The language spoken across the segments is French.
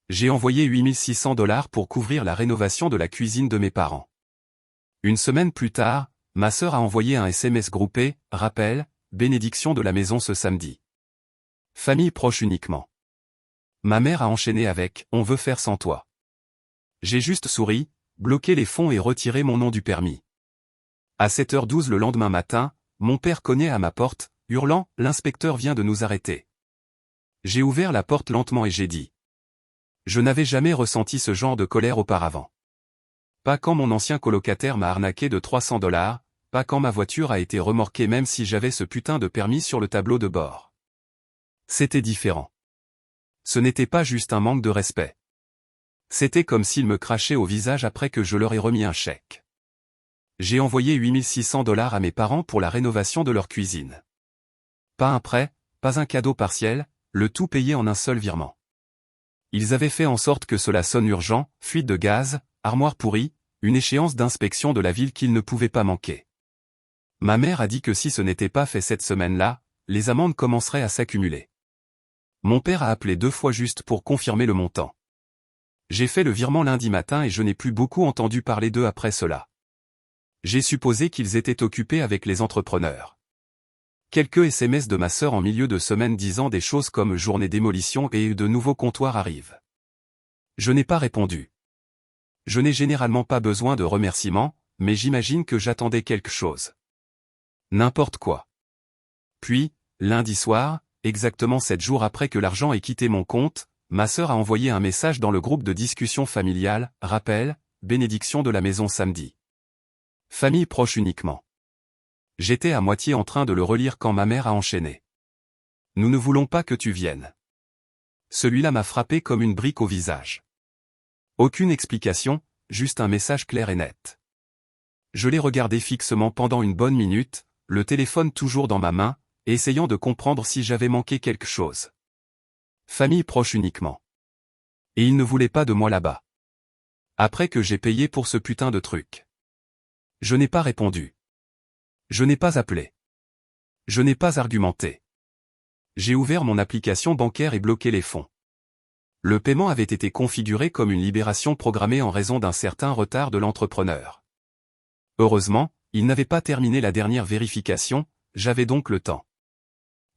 J'ai envoyé 8600 $ pour couvrir la rénovation de la cuisine de mes parents. Une semaine plus tard, ma sœur a envoyé un SMS groupé, rappel, bénédiction de la maison ce samedi. Famille proche uniquement. Ma mère a enchaîné avec « On veut faire sans toi ». J'ai juste souri, bloqué les fonds et retiré mon nom du permis. À 7h12 le lendemain matin, mon père cognait à ma porte, hurlant « L'inspecteur vient de nous arrêter ». J'ai ouvert la porte lentement et j'ai dit. Je n'avais jamais ressenti ce genre de colère auparavant. Pas quand mon ancien colocataire m'a arnaqué de 300 $, pas quand ma voiture a été remorquée même si j'avais ce putain de permis sur le tableau de bord. C'était différent. Ce n'était pas juste un manque de respect. C'était comme s'ils me crachaient au visage après que je leur ai remis un chèque. J'ai envoyé 8600 $ à mes parents pour la rénovation de leur cuisine. Pas un prêt, pas un cadeau partiel, le tout payé en un seul virement. Ils avaient fait en sorte que cela sonne urgent, fuite de gaz, armoire pourrie, une échéance d'inspection de la ville qu'ils ne pouvaient pas manquer. Ma mère a dit que si ce n'était pas fait cette semaine-là, les amendes commenceraient à s'accumuler. Mon père a appelé 2 fois juste pour confirmer le montant. J'ai fait le virement lundi matin et je n'ai plus beaucoup entendu parler d'eux après cela. J'ai supposé qu'ils étaient occupés avec les entrepreneurs. Quelques SMS de ma sœur en milieu de semaine disant des choses comme journée démolition et de nouveaux comptoirs arrivent. Je n'ai pas répondu. Je n'ai généralement pas besoin de remerciements, mais j'imagine que j'attendais quelque chose. N'importe quoi. Puis, lundi soir, exactement 7 jours après que l'argent ait quitté mon compte, ma sœur a envoyé un message dans le groupe de discussion familiale, rappel, bénédiction de la maison samedi. Famille proche uniquement. J'étais à moitié en train de le relire quand ma mère a enchaîné. Nous ne voulons pas que tu viennes. Celui-là m'a frappé comme une brique au visage. Aucune explication, juste un message clair et net. Je l'ai regardé fixement pendant une bonne minute, le téléphone toujours dans ma main, essayant de comprendre si j'avais manqué quelque chose. Famille proche uniquement. Et il ne voulait pas de moi là-bas. Après que j'ai payé pour ce putain de truc. Je n'ai pas répondu. Je n'ai pas appelé. Je n'ai pas argumenté. J'ai ouvert mon application bancaire et bloqué les fonds. Le paiement avait été configuré comme une libération programmée en raison d'un certain retard de l'entrepreneur. Heureusement, il n'avait pas terminé la dernière vérification, j'avais donc le temps.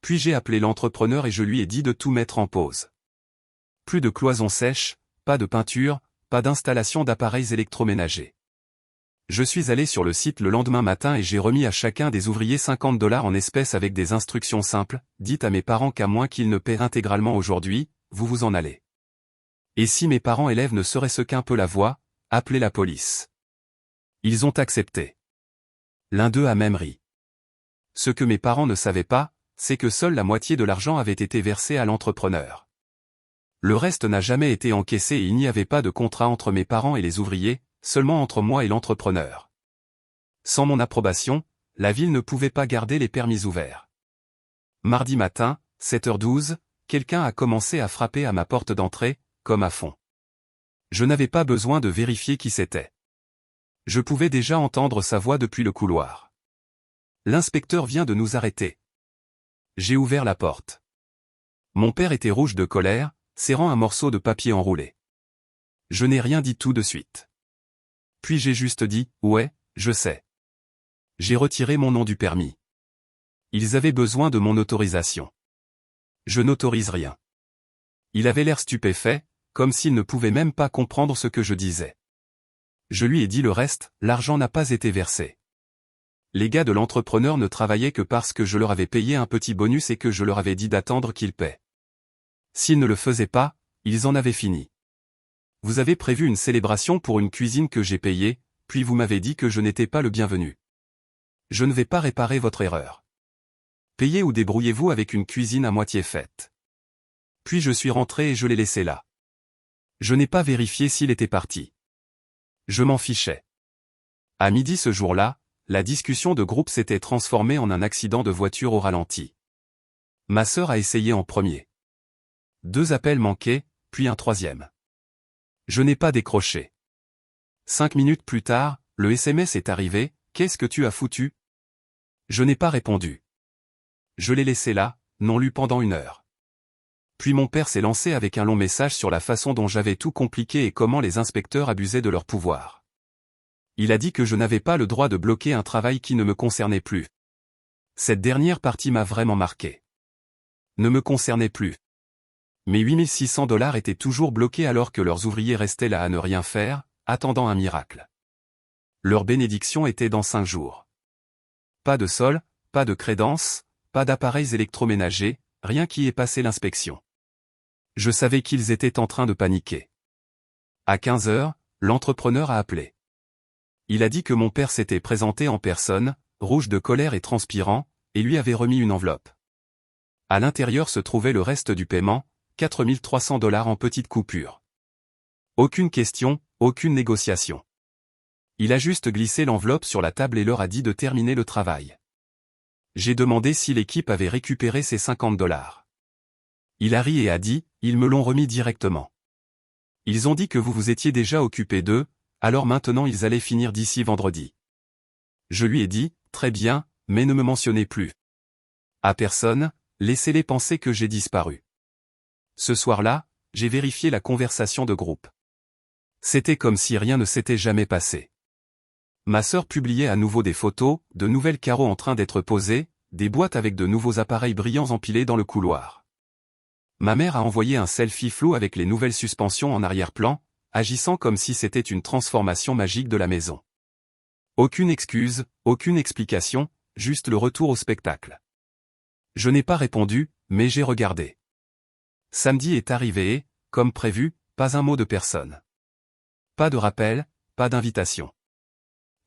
Puis j'ai appelé l'entrepreneur et je lui ai dit de tout mettre en pause. Plus de cloisons sèches, pas de peinture, pas d'installation d'appareils électroménagers. Je suis allé sur le site le lendemain matin et j'ai remis à chacun des ouvriers 50 $ en espèces avec des instructions simples, dites à mes parents qu'à moins qu'ils ne paient intégralement aujourd'hui, vous vous en allez. Et si mes parents élèves ne serait-ce qu'un peu la voix, appelez la police. Ils ont accepté. L'un d'eux a même ri. Ce que mes parents ne savaient pas, c'est que seule la moitié de l'argent avait été versée à l'entrepreneur. Le reste n'a jamais été encaissé et il n'y avait pas de contrat entre mes parents et les ouvriers, seulement entre moi et l'entrepreneur. Sans mon approbation, la ville ne pouvait pas garder les permis ouverts. Mardi matin, 7h12, quelqu'un a commencé à frapper à ma porte d'entrée, comme à fond. Je n'avais pas besoin de vérifier qui c'était. Je pouvais déjà entendre sa voix depuis le couloir. L'inspecteur vient de nous arrêter. J'ai ouvert la porte. Mon père était rouge de colère, serrant un morceau de papier enroulé. Je n'ai rien dit tout de suite. Puis j'ai juste dit, ouais, je sais. J'ai retiré mon nom du permis. Ils avaient besoin de mon autorisation. Je n'autorise rien. Il avait l'air stupéfait, comme s'il ne pouvait même pas comprendre ce que je disais. Je lui ai dit le reste, l'argent n'a pas été versé. Les gars de l'entrepreneur ne travaillaient que parce que je leur avais payé un petit bonus et que je leur avais dit d'attendre qu'ils paient. S'ils ne le faisaient pas, ils en avaient fini. Vous avez prévu une célébration pour une cuisine que j'ai payée, puis vous m'avez dit que je n'étais pas le bienvenu. Je ne vais pas réparer votre erreur. Payez ou débrouillez-vous avec une cuisine à moitié faite. Puis je suis rentré et je l'ai laissé là. Je n'ai pas vérifié s'il était parti. Je m'en fichais. À midi ce jour-là, la discussion de groupe s'était transformée en un accident de voiture au ralenti. Ma sœur a essayé en premier. 2 appels manqués, puis un 3e. Je n'ai pas décroché. 5 minutes plus tard, le SMS est arrivé, « Qu'est-ce que tu as foutu ?» Je n'ai pas répondu. Je l'ai laissé là, non lu pendant 1 heure. Puis mon père s'est lancé avec un long message sur la façon dont j'avais tout compliqué et comment les inspecteurs abusaient de leur pouvoir. Il a dit que je n'avais pas le droit de bloquer un travail qui ne me concernait plus. Cette dernière partie m'a vraiment marqué. Ne me concernait plus. Mes 8600 $ étaient toujours bloqués alors que leurs ouvriers restaient là à ne rien faire, attendant un miracle. Leur bénédiction était dans 5 jours. Pas de sol, pas de crédence, pas d'appareils électroménagers, rien qui ait passé l'inspection. Je savais qu'ils étaient en train de paniquer. À 15 heures, l'entrepreneur a appelé. Il a dit que mon père s'était présenté en personne, rouge de colère et transpirant, et lui avait remis une enveloppe. À l'intérieur se trouvait le reste du paiement, 4300 $ en petites coupures. Aucune question, aucune négociation. Il a juste glissé l'enveloppe sur la table et leur a dit de terminer le travail. J'ai demandé si l'équipe avait récupéré ces 50 $. Il a ri et a dit, ils me l'ont remis directement. Ils ont dit que vous vous étiez déjà occupé d'eux, alors maintenant ils allaient finir d'ici vendredi. Je lui ai dit, très bien, mais ne me mentionnez plus. À personne, laissez-les penser que j'ai disparu. Ce soir-là, j'ai vérifié la conversation de groupe. C'était comme si rien ne s'était jamais passé. Ma sœur publiait à nouveau des photos, de nouvelles carreaux en train d'être posés, des boîtes avec de nouveaux appareils brillants empilés dans le couloir. Ma mère a envoyé un selfie flou avec les nouvelles suspensions en arrière-plan, agissant comme si c'était une transformation magique de la maison. Aucune excuse, aucune explication, juste le retour au spectacle. Je n'ai pas répondu, mais j'ai regardé. Samedi est arrivé et, comme prévu, pas un mot de personne. Pas de rappel, pas d'invitation.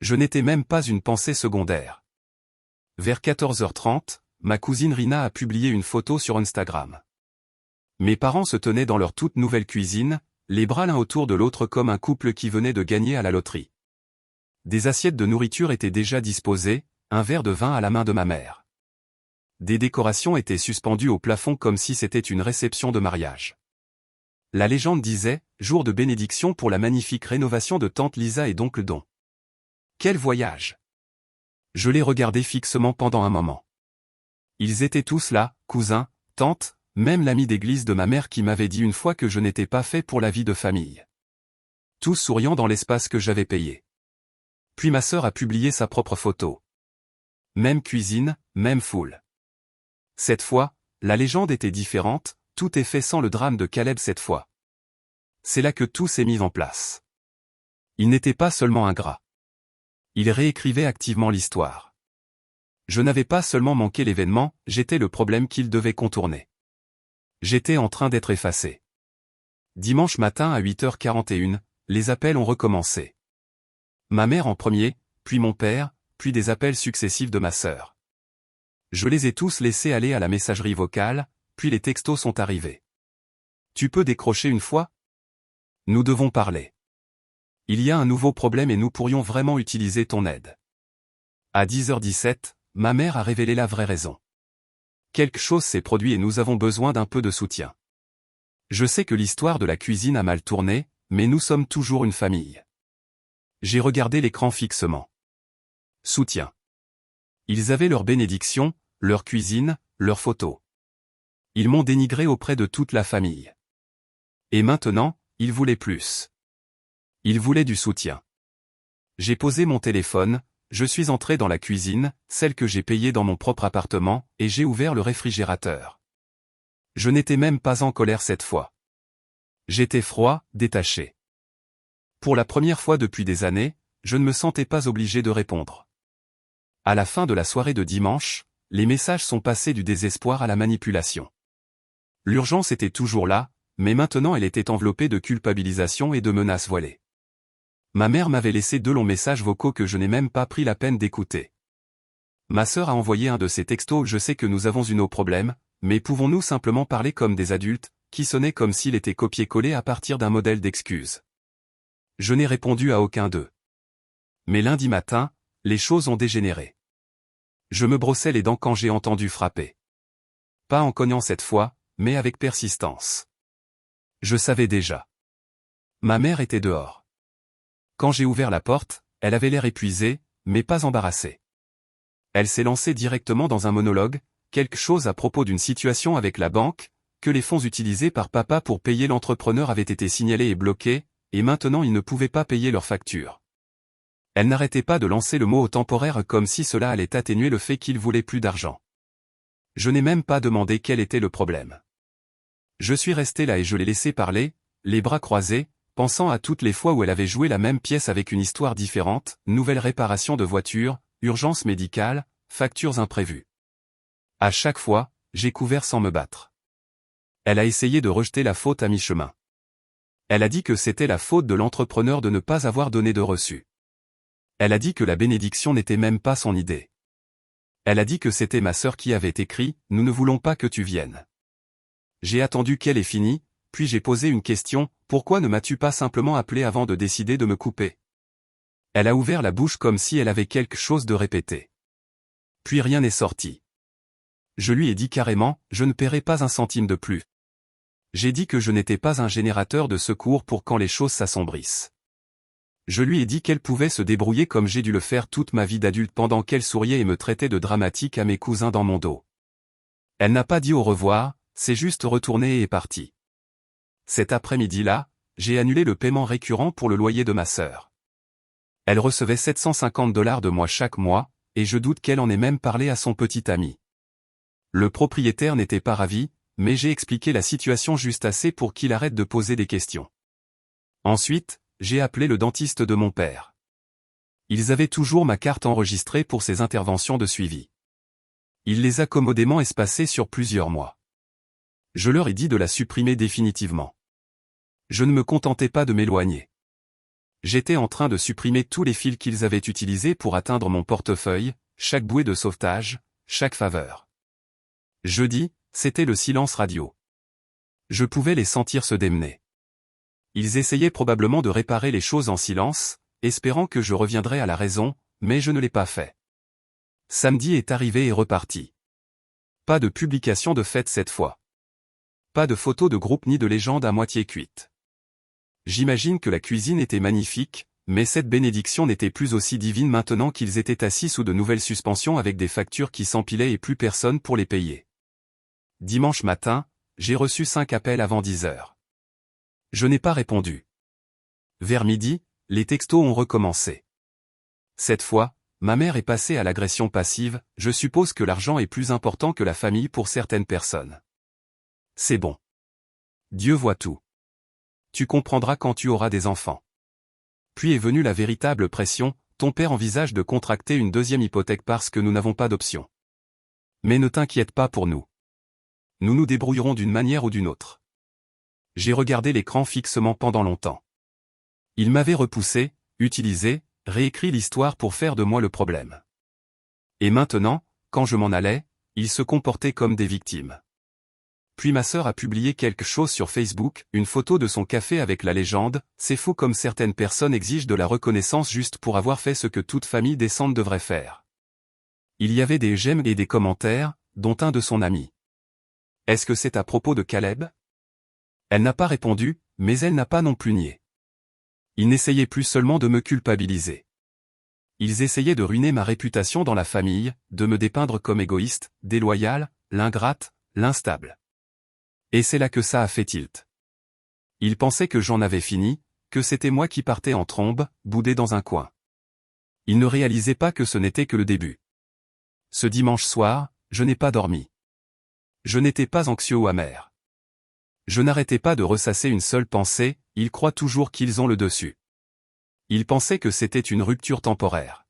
Je n'étais même pas une pensée secondaire. Vers 14h30, ma cousine Rina a publié une photo sur Instagram. Mes parents se tenaient dans leur toute nouvelle cuisine, les bras l'un autour de l'autre comme un couple qui venait de gagner à la loterie. Des assiettes de nourriture étaient déjà disposées, un verre de vin à la main de ma mère. Des décorations étaient suspendues au plafond comme si c'était une réception de mariage. La légende disait, jour de bénédiction pour la magnifique rénovation de tante Lisa et d'oncle Don. Quel voyage! Je les regardais fixement pendant un moment. Ils étaient tous là, cousins, tantes, même l'ami d'église de ma mère qui m'avait dit une fois que je n'étais pas fait pour la vie de famille. Tous souriant dans l'espace que j'avais payé. Puis ma sœur a publié sa propre photo. Même cuisine, même foule. Cette fois, la légende était différente, tout est fait sans le drame de Caleb cette fois. C'est là que tout s'est mis en place. Il n'était pas seulement ingrat. Il réécrivait activement l'histoire. Je n'avais pas seulement manqué l'événement, j'étais le problème qu'il devait contourner. J'étais en train d'être effacé. Dimanche matin à 8h41, les appels ont recommencé. Ma mère en premier, puis mon père, puis des appels successifs de ma sœur. Je les ai tous laissés aller à la messagerie vocale, puis les textos sont arrivés. Tu peux décrocher une fois? Nous devons parler. Il y a un nouveau problème et nous pourrions vraiment utiliser ton aide. À 10h17, ma mère a révélé la vraie raison. Quelque chose s'est produit et nous avons besoin d'un peu de soutien. Je sais que l'histoire de la cuisine a mal tourné, mais nous sommes toujours une famille. J'ai regardé l'écran fixement. Soutien. Ils avaient leur bénédiction, leur cuisine, leurs photos. Ils m'ont dénigré auprès de toute la famille. Et maintenant, ils voulaient plus. Ils voulaient du soutien. J'ai posé mon téléphone, je suis entré dans la cuisine, celle que j'ai payée dans mon propre appartement, et j'ai ouvert le réfrigérateur. Je n'étais même pas en colère cette fois. J'étais froid, détaché. Pour la première fois depuis des années, je ne me sentais pas obligé de répondre. À la fin de la soirée de dimanche, les messages sont passés du désespoir à la manipulation. L'urgence était toujours là, mais maintenant elle était enveloppée de culpabilisation et de menaces voilées. Ma mère m'avait laissé 2 longs messages vocaux que je n'ai même pas pris la peine d'écouter. Ma sœur a envoyé un de ces textos « Je sais que nous avons nos problèmes, mais pouvons-nous simplement parler comme des adultes ?» qui sonnait comme s'il était copié-collé à partir d'un modèle d'excuses. Je n'ai répondu à aucun d'eux. Mais lundi matin, les choses ont dégénéré. Je me brossais les dents quand j'ai entendu frapper. Pas en cognant cette fois, mais avec persistance. Je savais déjà. Ma mère était dehors. Quand j'ai ouvert la porte, elle avait l'air épuisée, mais pas embarrassée. Elle s'est lancée directement dans un monologue, quelque chose à propos d'une situation avec la banque, que les fonds utilisés par papa pour payer l'entrepreneur avaient été signalés et bloqués, et maintenant ils ne pouvaient pas payer leurs factures. Elle n'arrêtait pas de lancer le mot au temporaire comme si cela allait atténuer le fait qu'il voulait plus d'argent. Je n'ai même pas demandé quel était le problème. Je suis resté là et je l'ai laissé parler, les bras croisés, pensant à toutes les fois où elle avait joué la même pièce avec une histoire différente, nouvelle réparation de voiture, urgence médicale, factures imprévues. À chaque fois, j'ai couvert sans me battre. Elle a essayé de rejeter la faute à mi-chemin. Elle a dit que c'était la faute de l'entrepreneur de ne pas avoir donné de reçu. Elle a dit que la bénédiction n'était même pas son idée. Elle a dit que c'était ma sœur qui avait écrit « Nous ne voulons pas que tu viennes ». J'ai attendu qu'elle ait fini, puis j'ai posé une question « Pourquoi ne m'as-tu pas simplement appelé avant de décider de me couper ?» Elle a ouvert la bouche comme si elle avait quelque chose de répété. Puis rien n'est sorti. Je lui ai dit carrément « Je ne paierai pas un centime de plus ». J'ai dit que je n'étais pas un générateur de secours pour quand les choses s'assombrissent. Je lui ai dit qu'elle pouvait se débrouiller comme j'ai dû le faire toute ma vie d'adulte pendant qu'elle souriait et me traitait de dramatique à mes cousins dans mon dos. Elle n'a pas dit au revoir, c'est juste retournée et est partie. Cet après-midi-là, j'ai annulé le paiement récurrent pour le loyer de ma sœur. Elle recevait $750 de moi chaque mois, et je doute qu'elle en ait même parlé à son petit ami. Le propriétaire n'était pas ravi, mais j'ai expliqué la situation juste assez pour qu'il arrête de poser des questions. Ensuite, j'ai appelé le dentiste de mon père. Ils avaient toujours ma carte enregistrée pour ces interventions de suivi. Il les a commodément espacées sur plusieurs mois. Je leur ai dit de la supprimer définitivement. Je ne me contentais pas de m'éloigner. J'étais en train de supprimer tous les fils qu'ils avaient utilisés pour atteindre mon portefeuille, chaque bouée de sauvetage, chaque faveur. Jeudi, c'était le silence radio. Je pouvais les sentir se démener. Ils essayaient probablement de réparer les choses en silence, espérant que je reviendrais à la raison, mais je ne l'ai pas fait. Samedi est arrivé et reparti. Pas de publication de fête cette fois. Pas de photos de groupe ni de légende à moitié cuite. J'imagine que la cuisine était magnifique, mais cette bénédiction n'était plus aussi divine maintenant qu'ils étaient assis sous de nouvelles suspensions avec des factures qui s'empilaient et plus personne pour les payer. Dimanche matin, j'ai reçu 5 appels avant 10 heures. Je n'ai pas répondu. Vers midi, les textos ont recommencé. Cette fois, ma mère est passée à l'agression passive, je suppose que l'argent est plus important que la famille pour certaines personnes. C'est bon. Dieu voit tout. Tu comprendras quand tu auras des enfants. Puis est venue la véritable pression, ton père envisage de contracter une deuxième hypothèque parce que nous n'avons pas d'option. Mais ne t'inquiète pas pour nous. Nous nous débrouillerons d'une manière ou d'une autre. J'ai regardé l'écran fixement pendant longtemps. Il m'avait repoussé, utilisé, réécrit l'histoire pour faire de moi le problème. Et maintenant, quand je m'en allais, ils se comportaient comme des victimes. Puis ma sœur a publié quelque chose sur Facebook, une photo de son café avec la légende « C'est faux comme certaines personnes exigent de la reconnaissance juste pour avoir fait ce que toute famille décente devrait faire. » Il y avait des j'aime et des commentaires, dont un de son ami. Est-ce que c'est à propos de Caleb ? Elle n'a pas répondu, mais elle n'a pas non plus nié. Ils n'essayaient plus seulement de me culpabiliser. Ils essayaient de ruiner ma réputation dans la famille, de me dépeindre comme égoïste, déloyale, l'ingrate, l'instable. Et c'est là que ça a fait tilt. Ils pensaient que j'en avais fini, que c'était moi qui partais en trombe, boudé dans un coin. Ils ne réalisaient pas que ce n'était que le début. Ce dimanche soir, je n'ai pas dormi. Je n'étais pas anxieux ou amer. Je n'arrêtais pas de ressasser une seule pensée, ils croient toujours qu'ils ont le dessus. Ils pensaient que c'était une rupture temporaire.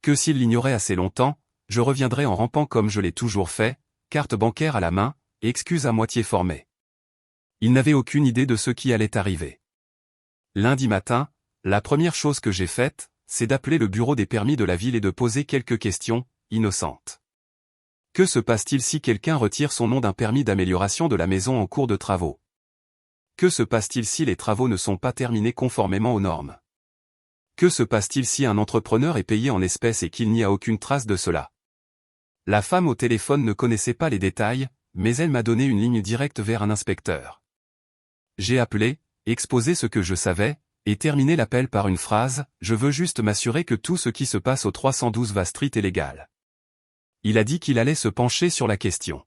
Que s'ils l'ignoraient assez longtemps, je reviendrais en rampant comme je l'ai toujours fait, carte bancaire à la main, et excuses à moitié formées. Ils n'avaient aucune idée de ce qui allait arriver. Lundi matin, la première chose que j'ai faite, c'est d'appeler le bureau des permis de la ville et de poser quelques questions, innocentes. Que se passe-t-il si quelqu'un retire son nom d'un permis d'amélioration de la maison en cours de travaux? Que se passe-t-il si les travaux ne sont pas terminés conformément aux normes? Que se passe-t-il si un entrepreneur est payé en espèces et qu'il n'y a aucune trace de cela? La femme au téléphone ne connaissait pas les détails, mais elle m'a donné une ligne directe vers un inspecteur. J'ai appelé, exposé ce que je savais, et terminé l'appel par une phrase « Je veux juste m'assurer que tout ce qui se passe au 312 Va Street est légal ». Il a dit qu'il allait se pencher sur la question.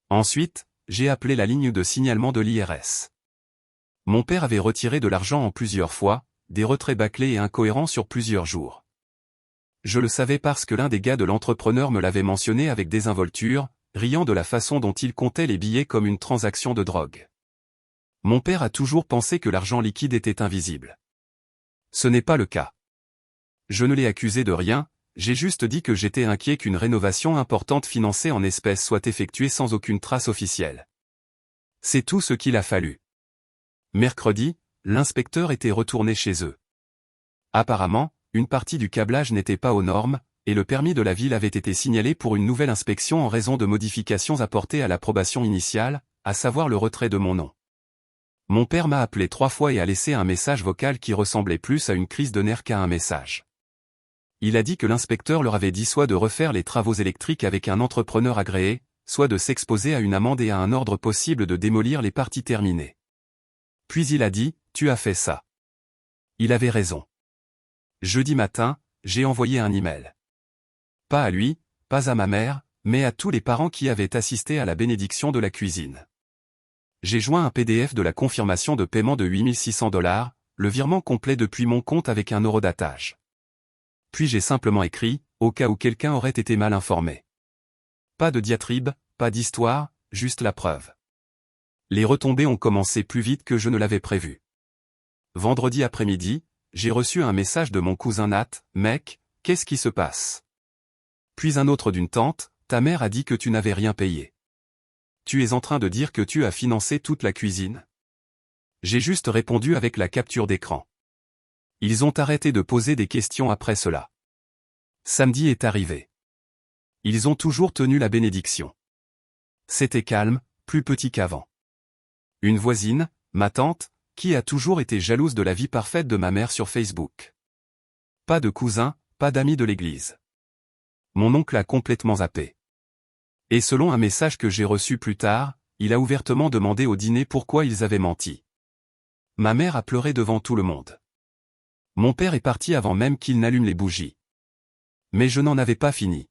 Ensuite, j'ai appelé la ligne de signalement de l'IRS. Mon père avait retiré de l'argent en plusieurs fois, des retraits bâclés et incohérents sur plusieurs jours. Je le savais parce que l'un des gars de l'entrepreneur me l'avait mentionné avec désinvolture, riant de la façon dont il comptait les billets comme une transaction de drogue. Mon père a toujours pensé que l'argent liquide était invisible. Ce n'est pas le cas. Je ne l'ai accusé de rien, j'ai juste dit que j'étais inquiet qu'une rénovation importante financée en espèces soit effectuée sans aucune trace officielle. C'est tout ce qu'il a fallu. Mercredi, l'inspecteur était retourné chez eux. Apparemment, une partie du câblage n'était pas aux normes, et le permis de la ville avait été signalé pour une nouvelle inspection en raison de modifications apportées à l'approbation initiale, à savoir le retrait de mon nom. Mon père m'a appelé 3 fois et a laissé un message vocal qui ressemblait plus à une crise de nerfs qu'à un message. Il a dit que l'inspecteur leur avait dit soit de refaire les travaux électriques avec un entrepreneur agréé, soit de s'exposer à une amende et à un ordre possible de démolir les parties terminées. Puis il a dit, « Tu as fait ça. » Il avait raison. Jeudi matin, j'ai envoyé un email. Pas à lui, pas à ma mère, mais à tous les parents qui avaient assisté à la bénédiction de la cuisine. J'ai joint un PDF de la confirmation de paiement de $8600, le virement complet depuis mon compte avec un eurodatage. Puis j'ai simplement écrit, au cas où quelqu'un aurait été mal informé. Pas de diatribe, pas d'histoire, juste la preuve. Les retombées ont commencé plus vite que je ne l'avais prévu. Vendredi après-midi, j'ai reçu un message de mon cousin Nat, « Mec, qu'est-ce qui se passe ?» Puis un autre d'une tante, « Ta mère a dit que tu n'avais rien payé. Tu es en train de dire que tu as financé toute la cuisine ?» J'ai juste répondu avec la capture d'écran. Ils ont arrêté de poser des questions après cela. Samedi est arrivé. Ils ont toujours tenu la bénédiction. C'était calme, plus petit qu'avant. Une voisine, ma tante, qui a toujours été jalouse de la vie parfaite de ma mère sur Facebook. Pas de cousins, pas d'amis de l'église. Mon oncle a complètement zappé. Et selon un message que j'ai reçu plus tard, il a ouvertement demandé au dîner pourquoi ils avaient menti. Ma mère a pleuré devant tout le monde. Mon père est parti avant même qu'il n'allume les bougies. Mais je n'en avais pas fini.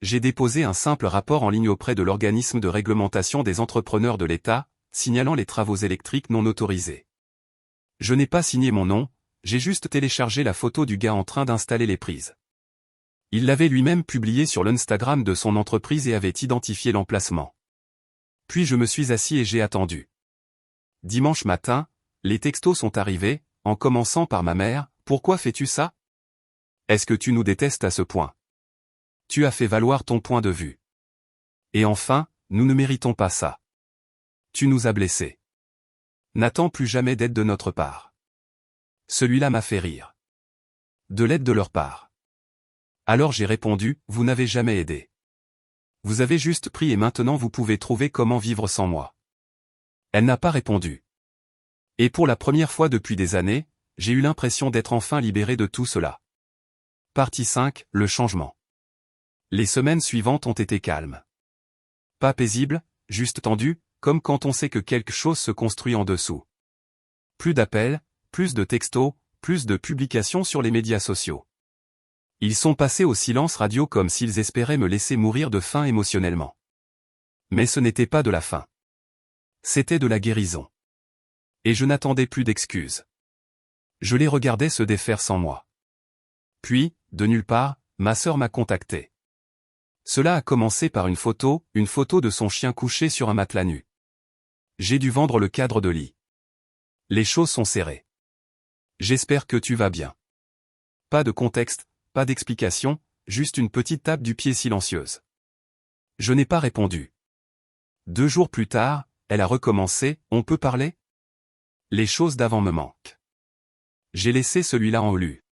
J'ai déposé un simple rapport en ligne auprès de l'organisme de réglementation des entrepreneurs de l'État, signalant les travaux électriques non autorisés. Je n'ai pas signé mon nom, j'ai juste téléchargé la photo du gars en train d'installer les prises. Il l'avait lui-même publié sur l'Instagram de son entreprise et avait identifié l'emplacement. Puis je me suis assis et j'ai attendu. Dimanche matin, les textos sont arrivés, en commençant par ma mère, « Pourquoi fais-tu ça? Est-ce que tu nous détestes à ce point? Tu as fait valoir ton point de vue. Et enfin, nous ne méritons pas ça. Tu nous as blessés. N'attends plus jamais d'aide de notre part. » Celui-là m'a fait rire. De l'aide de leur part. Alors j'ai répondu, « Vous n'avez jamais aidé. Vous avez juste pris et maintenant vous pouvez trouver comment vivre sans moi. » Elle n'a pas répondu. Et pour la première fois depuis des années, j'ai eu l'impression d'être enfin libéré de tout cela. Partie 5, le changement. Les semaines suivantes ont été calmes. Pas paisibles, juste tendues, comme quand on sait que quelque chose se construit en dessous. Plus d'appels, plus de textos, plus de publications sur les médias sociaux. Ils sont passés au silence radio comme s'ils espéraient me laisser mourir de faim émotionnellement. Mais ce n'était pas de la faim. C'était de la guérison. Et je n'attendais plus d'excuses. Je les regardais se défaire sans moi. Puis, de nulle part, ma sœur m'a contacté. Cela a commencé par une photo de son chien couché sur un matelas nu. J'ai dû vendre le cadre de lit. Les choses sont serrées. J'espère que tu vas bien. Pas de contexte, pas d'explication, juste une petite tape du pied silencieuse. Je n'ai pas répondu. 2 jours plus tard, elle a recommencé, « On peut parler ? Les choses d'avant me manquent. » J'ai laissé celui-là en lu.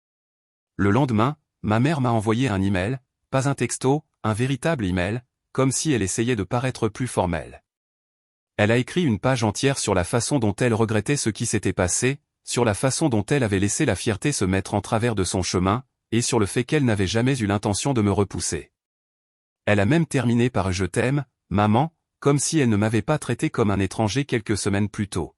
Le lendemain, ma mère m'a envoyé un email, pas un texto, un véritable email, comme si elle essayait de paraître plus formelle. Elle a écrit une page entière sur la façon dont elle regrettait ce qui s'était passé, sur la façon dont elle avait laissé la fierté se mettre en travers de son chemin, et sur le fait qu'elle n'avait jamais eu l'intention de me repousser. Elle a même terminé par « Je t'aime, maman », comme si elle ne m'avait pas traité comme un étranger quelques semaines plus tôt.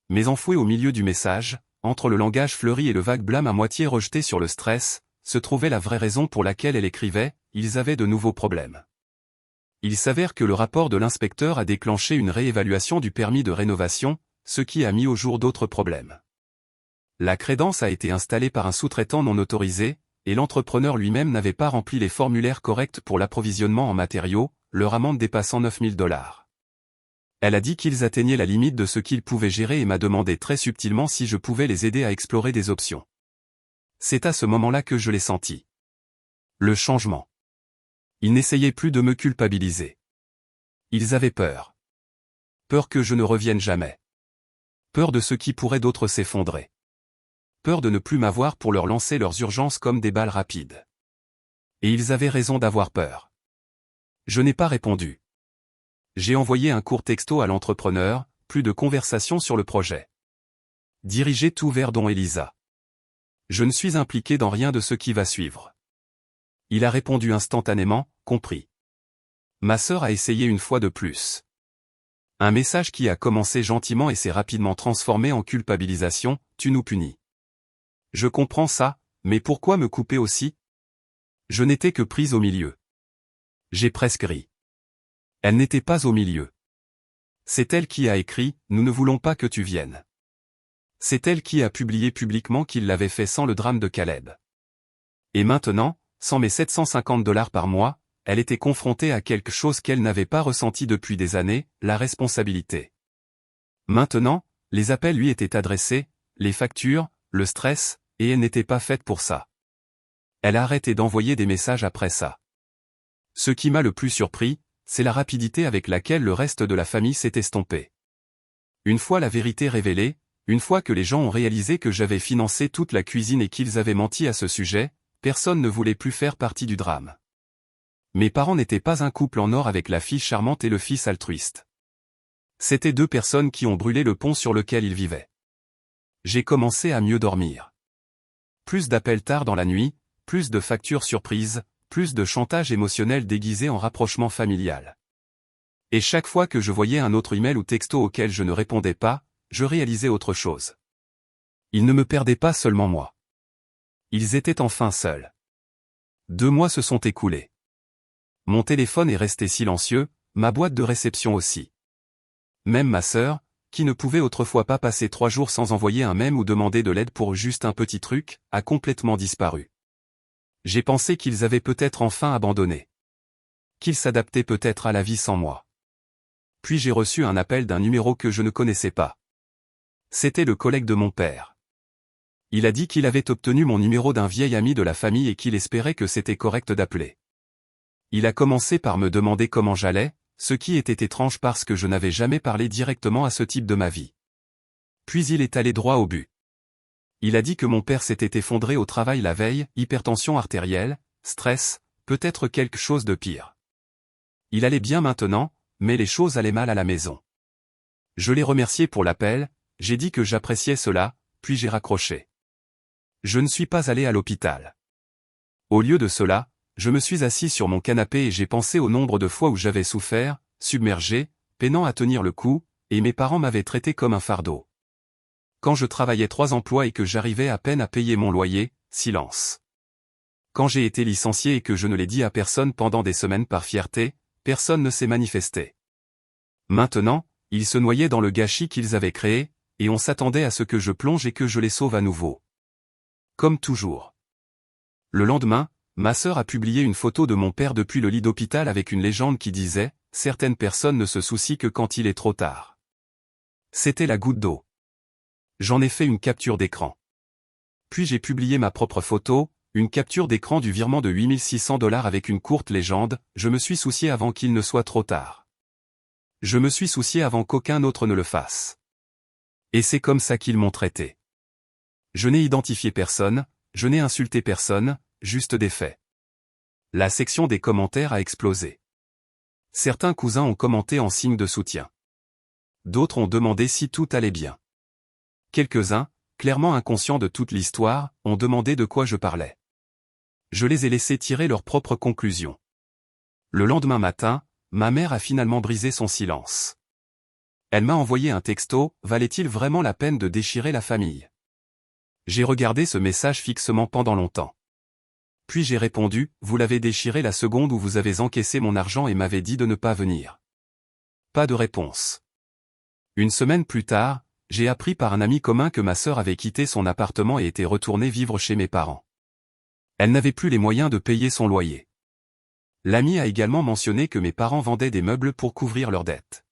Mais enfoué au milieu du message, entre le langage fleuri et le vague blâme à moitié rejeté sur le stress, se trouvait la vraie raison pour laquelle elle écrivait, ils avaient de nouveaux problèmes. Il s'avère que le rapport de l'inspecteur a déclenché une réévaluation du permis de rénovation, ce qui a mis au jour d'autres problèmes. La crédence a été installée par un sous-traitant non autorisé, et l'entrepreneur lui-même n'avait pas rempli les formulaires corrects pour l'approvisionnement en matériaux, leur amende dépassant 9 000 $. Elle a dit qu'ils atteignaient la limite de ce qu'ils pouvaient gérer et m'a demandé très subtilement si je pouvais les aider à explorer des options. C'est à ce moment-là que je l'ai senti. Le changement. Ils n'essayaient plus de me culpabiliser. Ils avaient peur. Peur que je ne revienne jamais. Peur de ce qui pourrait d'autres s'effondrer. Peur de ne plus m'avoir pour leur lancer leurs urgences comme des balles rapides. Et ils avaient raison d'avoir peur. Je n'ai pas répondu. J'ai envoyé un court texto à l'entrepreneur, plus de conversation sur le projet. Dirigez tout vers Don Elisa. Je ne suis impliqué dans rien de ce qui va suivre. Il a répondu instantanément, compris. Ma sœur a essayé une fois de plus. Un message qui a commencé gentiment et s'est rapidement transformé en culpabilisation, tu nous punis. Je comprends ça, mais pourquoi me couper aussi? Je n'étais que prise au milieu. J'ai presque ri. Elle n'était pas au milieu. C'est elle qui a écrit « Nous ne voulons pas que tu viennes ». C'est elle qui a publié publiquement qu'il l'avait fait sans le drame de Caleb. Et maintenant, sans mes 750 $ par mois, elle était confrontée à quelque chose qu'elle n'avait pas ressenti depuis des années, la responsabilité. Maintenant, les appels lui étaient adressés, les factures, le stress, et elle n'était pas faite pour ça. Elle a arrêté d'envoyer des messages après ça. Ce qui m'a le plus surpris, c'est la rapidité avec laquelle le reste de la famille s'est estompé. Une fois la vérité révélée, une fois que les gens ont réalisé que j'avais financé toute la cuisine et qu'ils avaient menti à ce sujet, personne ne voulait plus faire partie du drame. Mes parents n'étaient pas un couple en or avec la fille charmante et le fils altruiste. C'étaient deux personnes qui ont brûlé le pont sur lequel ils vivaient. J'ai commencé à mieux dormir. Plus d'appels tard dans la nuit, plus de factures surprises, plus de chantage émotionnel déguisé en rapprochement familial. Et chaque fois que je voyais un autre email ou texto auquel je ne répondais pas, je réalisais autre chose. Ils ne me perdaient pas seulement moi. Ils étaient enfin seuls. 2 mois se sont écoulés. Mon téléphone est resté silencieux, ma boîte de réception aussi. Même ma sœur, qui ne pouvait autrefois pas passer 3 jours sans envoyer un mème ou demander de l'aide pour juste un petit truc, a complètement disparu. J'ai pensé qu'ils avaient peut-être enfin abandonné. Qu'ils s'adaptaient peut-être à la vie sans moi. Puis j'ai reçu un appel d'un numéro que je ne connaissais pas. C'était le collègue de mon père. Il a dit qu'il avait obtenu mon numéro d'un vieil ami de la famille et qu'il espérait que c'était correct d'appeler. Il a commencé par me demander comment j'allais, ce qui était étrange parce que je n'avais jamais parlé directement à ce type de ma vie. Puis il est allé droit au but. Il a dit que mon père s'était effondré au travail la veille, hypertension artérielle, stress, peut-être quelque chose de pire. Il allait bien maintenant, mais les choses allaient mal à la maison. Je l'ai remercié pour l'appel, j'ai dit que j'appréciais cela, puis j'ai raccroché. Je ne suis pas allé à l'hôpital. Au lieu de cela, je me suis assis sur mon canapé et j'ai pensé au nombre de fois où j'avais souffert, submergé, peinant à tenir le coup, et mes parents m'avaient traité comme un fardeau. Quand je travaillais 3 emplois et que j'arrivais à peine à payer mon loyer, silence. Quand j'ai été licencié et que je ne l'ai dit à personne pendant des semaines par fierté, personne ne s'est manifesté. Maintenant, ils se noyaient dans le gâchis qu'ils avaient créé, et on s'attendait à ce que je plonge et que je les sauve à nouveau. Comme toujours. Le lendemain, ma sœur a publié une photo de mon père depuis le lit d'hôpital avec une légende qui disait « Certaines personnes ne se soucient que quand il est trop tard ». C'était la goutte d'eau. J'en ai fait une capture d'écran. Puis j'ai publié ma propre photo, une capture d'écran du virement de 8 600 $ avec une courte légende « Je me suis soucié avant qu'il ne soit trop tard. Je me suis soucié avant qu'aucun autre ne le fasse. » Et c'est comme ça qu'ils m'ont traité. Je n'ai identifié personne, je n'ai insulté personne, juste des faits. La section des commentaires a explosé. Certains cousins ont commenté en signe de soutien. D'autres ont demandé si tout allait bien. Quelques-uns, clairement inconscients de toute l'histoire, ont demandé de quoi je parlais. Je les ai laissés tirer leurs propres conclusions. Le lendemain matin, ma mère a finalement brisé son silence. Elle m'a envoyé un texto, valait-il vraiment la peine de déchirer la famille? J'ai regardé ce message fixement pendant longtemps. Puis j'ai répondu, vous l'avez déchiré la seconde où vous avez encaissé mon argent et m'avez dit de ne pas venir. Pas de réponse. Une semaine plus tard, j'ai appris par un ami commun que ma sœur avait quitté son appartement et était retournée vivre chez mes parents. Elle n'avait plus les moyens de payer son loyer. L'ami a également mentionné que mes parents vendaient des meubles pour couvrir leurs dettes.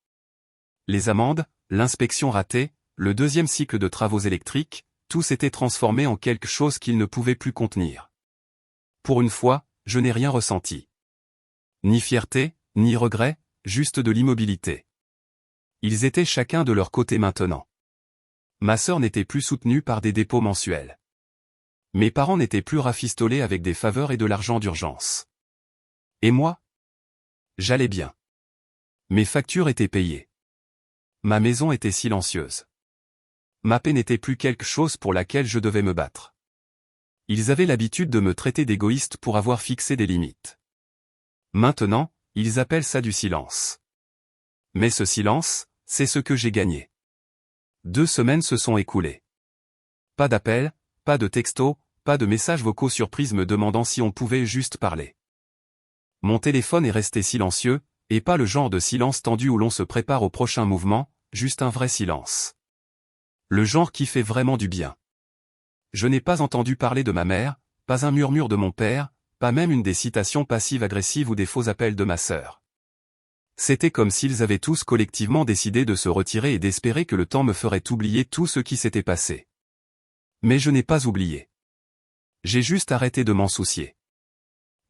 Les amendes, l'inspection ratée, le deuxième cycle de travaux électriques, tout s'était transformé en quelque chose qu'ils ne pouvaient plus contenir. Pour une fois, je n'ai rien ressenti. Ni fierté, ni regret, juste de l'immobilité. Ils étaient chacun de leur côté maintenant. Ma sœur n'était plus soutenue par des dépôts mensuels. Mes parents n'étaient plus rafistolés avec des faveurs et de l'argent d'urgence. Et moi? J'allais bien. Mes factures étaient payées. Ma maison était silencieuse. Ma paix n'était plus quelque chose pour laquelle je devais me battre. Ils avaient l'habitude de me traiter d'égoïste pour avoir fixé des limites. Maintenant, ils appellent ça du silence. Mais ce silence, c'est ce que j'ai gagné. 2 semaines se sont écoulées. Pas d'appel, pas de texto, pas de messages vocaux surprises me demandant si on pouvait juste parler. Mon téléphone est resté silencieux, et pas le genre de silence tendu où l'on se prépare au prochain mouvement, juste un vrai silence. Le genre qui fait vraiment du bien. Je n'ai pas entendu parler de ma mère, pas un murmure de mon père, pas même une des citations passives-agressives ou des faux appels de ma sœur. C'était comme s'ils avaient tous collectivement décidé de se retirer et d'espérer que le temps me ferait oublier tout ce qui s'était passé. Mais je n'ai pas oublié. J'ai juste arrêté de m'en soucier.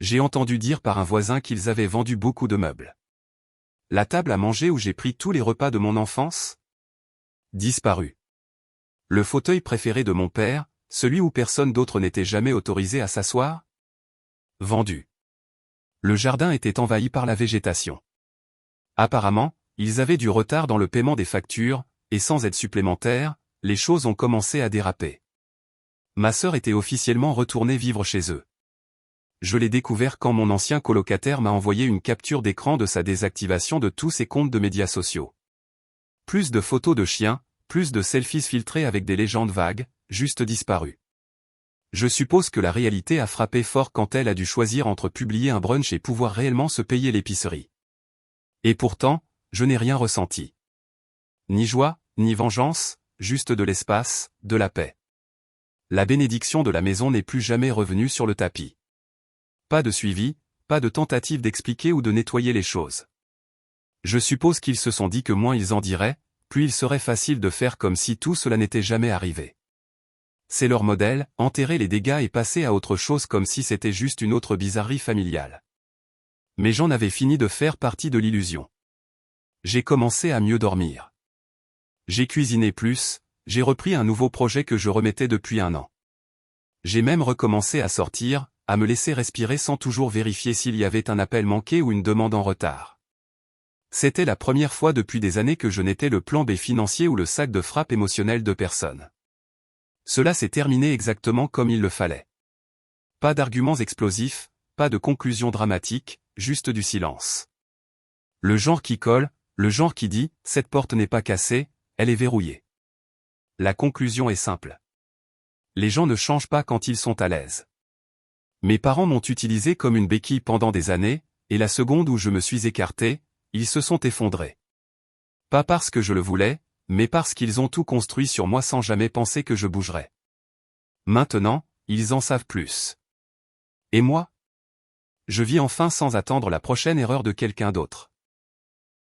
J'ai entendu dire par un voisin qu'ils avaient vendu beaucoup de meubles. La table à manger où j'ai pris tous les repas de mon enfance? Disparu. Le fauteuil préféré de mon père, celui où personne d'autre n'était jamais autorisé à s'asseoir? Vendu. Le jardin était envahi par la végétation. Apparemment, ils avaient du retard dans le paiement des factures, et sans aide supplémentaire, les choses ont commencé à déraper. Ma sœur était officiellement retournée vivre chez eux. Je l'ai découvert quand mon ancien colocataire m'a envoyé une capture d'écran de sa désactivation de tous ses comptes de médias sociaux. Plus de photos de chiens, plus de selfies filtrés avec des légendes vagues, juste disparues. Je suppose que la réalité a frappé fort quand elle a dû choisir entre publier un brunch et pouvoir réellement se payer l'épicerie. Et pourtant, je n'ai rien ressenti. Ni joie, ni vengeance, juste de l'espace, de la paix. La bénédiction de la maison n'est plus jamais revenue sur le tapis. Pas de suivi, pas de tentative d'expliquer ou de nettoyer les choses. Je suppose qu'ils se sont dit que moins ils en diraient, plus il serait facile de faire comme si tout cela n'était jamais arrivé. C'est leur modèle, enterrer les dégâts et passer à autre chose comme si c'était juste une autre bizarrerie familiale. Mais j'en avais fini de faire partie de l'illusion. J'ai commencé à mieux dormir. J'ai cuisiné plus, j'ai repris un nouveau projet que je remettais depuis 1 an. J'ai même recommencé à sortir, à me laisser respirer sans toujours vérifier s'il y avait un appel manqué ou une demande en retard. C'était la première fois depuis des années que je n'étais le plan B financier ou le sac de frappe émotionnel de personne. Cela s'est terminé exactement comme il le fallait. Pas d'arguments explosifs, pas de conclusion dramatique, juste du silence. Le genre qui colle, le genre qui dit « cette porte n'est pas cassée, elle est verrouillée ». La conclusion est simple. Les gens ne changent pas quand ils sont à l'aise. Mes parents m'ont utilisé comme une béquille pendant des années, et la seconde où je me suis écarté, ils se sont effondrés. Pas parce que je le voulais, mais parce qu'ils ont tout construit sur moi sans jamais penser que je bougerais. Maintenant, ils en savent plus. Et moi? Je vis enfin sans attendre la prochaine erreur de quelqu'un d'autre.